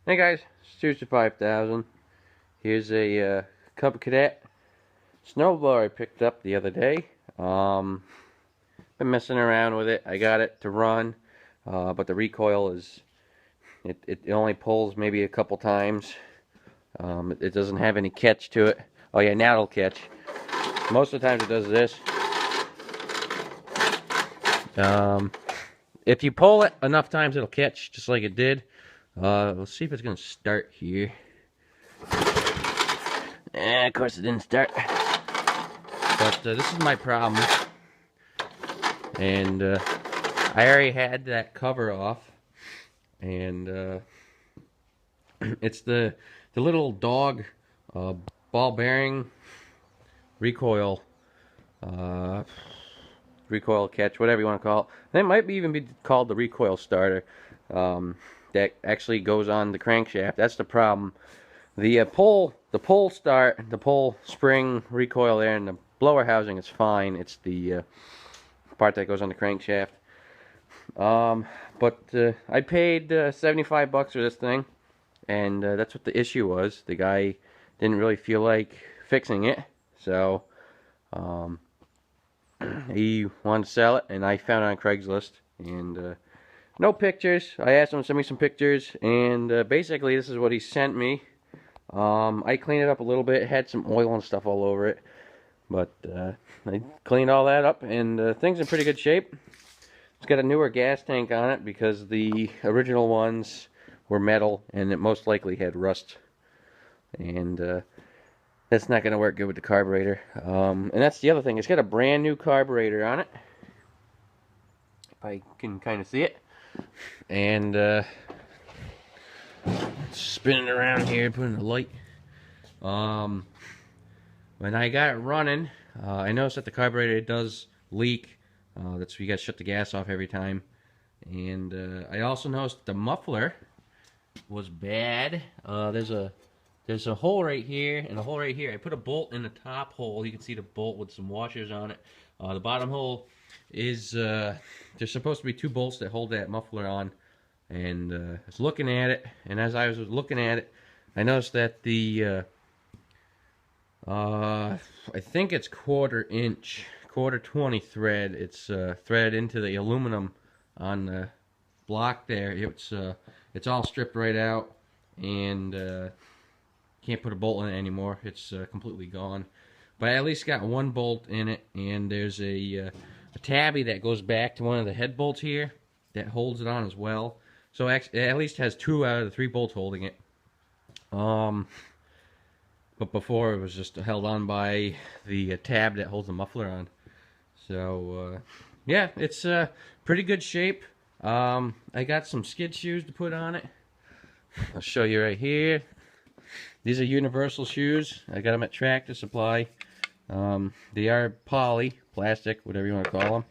Hey guys, Stu's 5000. Here's a cadet snowblower I picked up the other day. Been messing around with it. I got it to run, but the recoil is it only pulls maybe a couple times. It doesn't have any catch to it. Oh yeah, now it'll catch. Most of the times it does this. If you pull it enough times, it'll catch just like it did. Let's see if it's gonna start here. Of course it didn't start. But this is my problem. And I already had that cover off. And it's the little dog ball bearing recoil catch, whatever you want to call it. And it might even be called the recoil starter. That actually goes on the crankshaft. That's the problem. The pull spring recoil there and the blower housing is fine. It's the part that goes on the crankshaft. But I paid $75 for this thing, and that's what the issue was. The guy didn't really feel like fixing it, so he wanted to sell it, and I found it on Craigslist. And no pictures. I asked him to send me some pictures, and basically this is what he sent me. I cleaned it up a little bit. It had some oil and stuff all over it, but I cleaned all that up, and things in pretty good shape. It's got a newer gas tank on it because the original ones were metal, and it most likely had rust, and that's not going to work good with the carburetor. And that's the other thing. It's got a brand new carburetor on it, if I can kind of see it. And spinning around here, putting the light. When I got it running, I noticed that the carburetor does leak. That's why you got to shut the gas off every time. And I also noticed the muffler was bad. There's a hole right here and a hole right here. I put a bolt in the top hole. You can see the bolt with some washers on it. The bottom hole is there's supposed to be 2 bolts that hold that muffler on. And I was looking at it, and as I was looking at it, I noticed that the I think it's quarter 20 thread. It's threaded into the aluminum on the block there. It's all stripped right out, and can't put a bolt in it anymore. It's completely gone. But I at least got 1 bolt in it, and there's a tabby that goes back to one of the head bolts here that holds it on as well. So it at least has 2 out of the 3 bolts holding it. But before it was just held on by the tab that holds the muffler on. So yeah, it's pretty good shape. I got some skid shoes to put on it. I'll show you right here. These are universal shoes. I got them at Tractor Supply. They are poly, plastic, whatever you want to call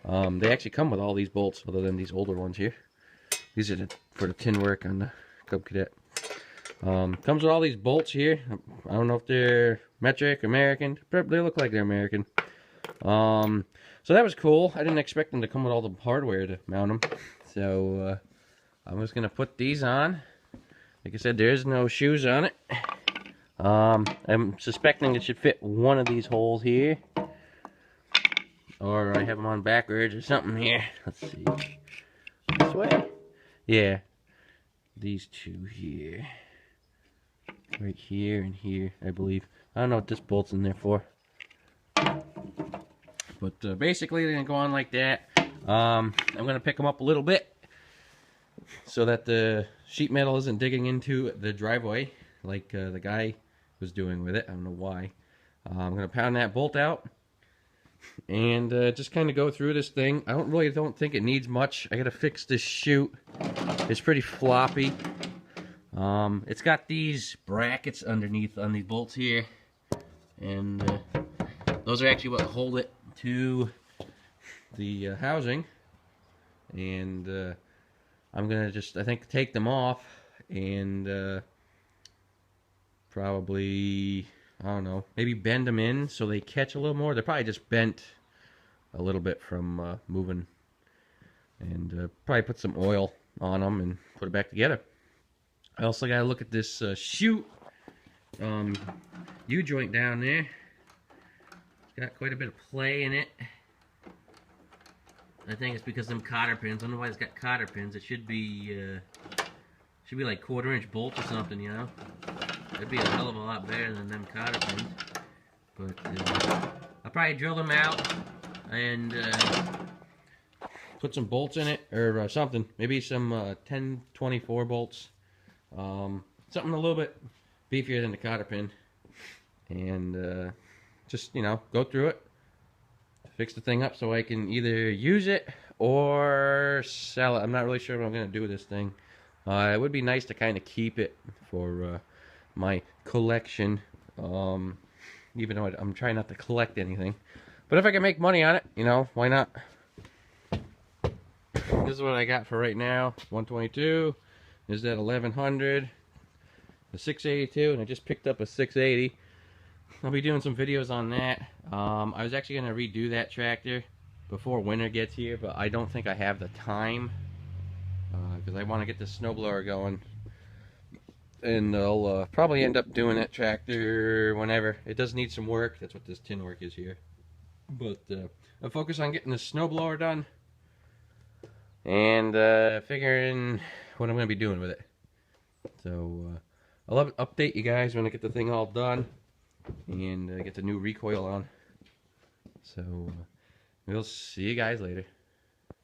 them. They actually come with all these bolts, other than these older ones here. These are for the tin work on the Cub Cadet. Comes with all these bolts here. I don't know if they're metric, American. They look like they're American. So that was cool. I didn't expect them to come with all the hardware to mount them. So I'm just gonna put these on. Like I said, there's no shoes on it. I'm suspecting it should fit one of these holes here, or I have them on backwards or something here. Let's see. This way. Yeah, these 2 here, right here and here, I believe. I don't know what this bolt's in there for, but basically they're gonna go on like that. I'm gonna pick them up a little bit so that the sheet metal isn't digging into the driveway like the guy was doing with it. I don't know why. I'm gonna pound that bolt out and just kind of go through this thing. I don't think it needs much. I gotta fix this chute. It's pretty floppy. It's got these brackets underneath on these bolts here, and those are actually what hold it to the housing. And I'm gonna just, I think, take them off and probably, I don't know, maybe bend them in so they catch a little more. They're probably just bent a little bit from moving, and probably put some oil on them and put it back together. I also gotta look at this chute U-joint down there. It's got quite a bit of play in it. I think it's because of them cotter pins. I don't know why it's got cotter pins. It should be like 1/4-inch bolts or something, you know. That'd be a hell of a lot better than them cotter pins. But I'll probably drill them out and put some bolts in it or something. Maybe some 1024 bolts. Something a little bit beefier than the cotter pin. And just, you know, go through it. Fix the thing up so I can either use it or sell it. I'm not really sure what I'm going to do with this thing. It would be nice to kind of keep it for my collection. Even though I'm trying not to collect anything. But if I can make money on it, you know, why not? This is what I got for right now. 122. Is that 1100? The 682, and I just picked up a 680. I'll be doing some videos on that. I was actually going to redo that tractor before winter gets here, but I don't think I have the time because I want to get the snowblower going. And I'll probably end up doing that tractor whenever. It does need some work. That's what this tin work is here. But I'll focus on getting the snowblower done and figuring what I'm going to be doing with it. So I'll update you guys when I get the thing all done and get the new recoil on. So we'll see you guys later.